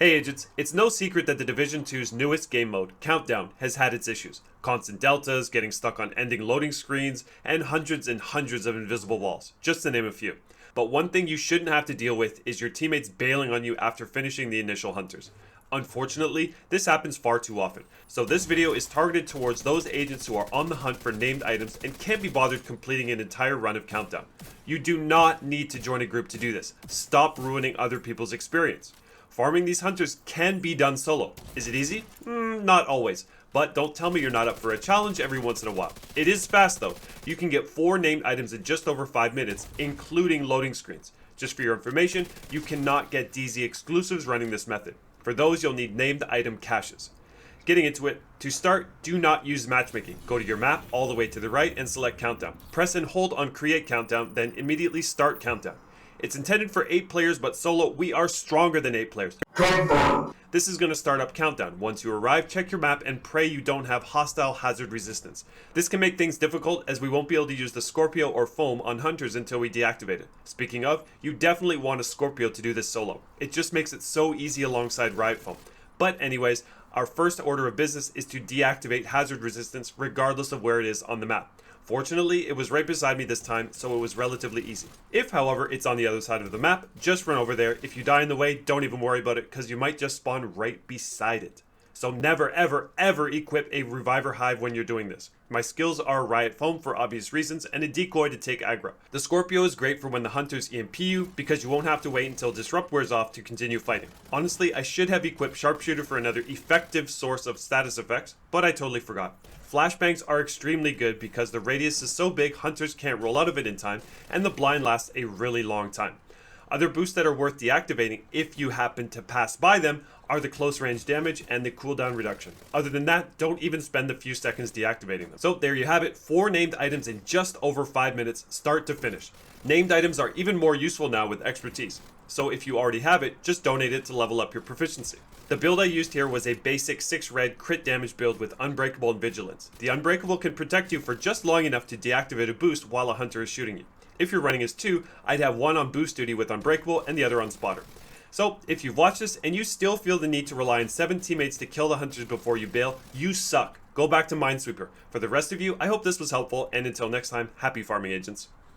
Hey agents, it's no secret that the Division 2's newest game mode, Countdown, has had its issues. Constant deltas, getting stuck on ending loading screens, and hundreds of invisible walls, just to name a few. But one thing you shouldn't have to deal with is your teammates bailing on you after finishing the initial hunters. Unfortunately, this happens far too often, so this video is targeted towards those agents who are on the hunt for named items and can't be bothered completing an entire run of Countdown. You do not need to join a group to do this. Stop ruining other people's experience. Farming these hunters can be done solo. Is it easy? Not always. But don't tell me you're not up for a challenge every once in a while. It is fast though. You can get 4 named items in just over 5 minutes, including loading screens. Just for your information, you cannot get DZ exclusives running this method. For those, you'll need named item caches. Getting into it, to start, do not use matchmaking. Go to your map all the way to the right and select Countdown. Press and hold on Create Countdown, then immediately start Countdown. It's intended for 8 players, but solo, we are stronger than 8 players. This is going to start up Countdown. Once you arrive, check your map and pray you don't have hostile hazard resistance. This can make things difficult as we won't be able to use the Scorpio or Foam on hunters until we deactivate it. Speaking of, you definitely want a Scorpio to do this solo. It just makes it so easy alongside Riot Foam. But anyways, our first order of business is to deactivate hazard resistance regardless of where it is on the map. Fortunately, it was right beside me this time, so it was relatively easy. If, however, it's on the other side of the map, just run over there. If you die in the way, don't even worry about it, because you might just spawn right beside it. So never, ever equip a Reviver Hive when you're doing this. My skills are Riot Foam for obvious reasons, and a decoy to take aggro. The Scorpio is great for when the hunters EMP you, because you won't have to wait until Disrupt wears off to continue fighting. Honestly, I should have equipped Sharpshooter for another effective source of status effects, but I totally forgot. Flashbangs are extremely good because the radius is so big hunters can't roll out of it in time, and the blind lasts a really long time. Other boosts that are worth deactivating if you happen to pass by them are the close range damage and the cooldown reduction. Other than that, don't even spend the few seconds deactivating them. So there you have it, 4 named items in just over 5 minutes, start to finish. Named items are even more useful now with expertise. So if you already have it, just donate it to level up your proficiency. The build I used here was a basic 6 red crit damage build with Unbreakable and Vigilance. The Unbreakable can protect you for just long enough to deactivate a boost while a hunter is shooting you. If you're running as 2, I'd have one on boost duty with Unbreakable and the other on spotter. So if you've watched this and you still feel the need to rely on 7 teammates to kill the hunters before you bail, you suck. Go back to Minesweeper. For the rest of you, I hope this was helpful, and until next time, happy farming agents.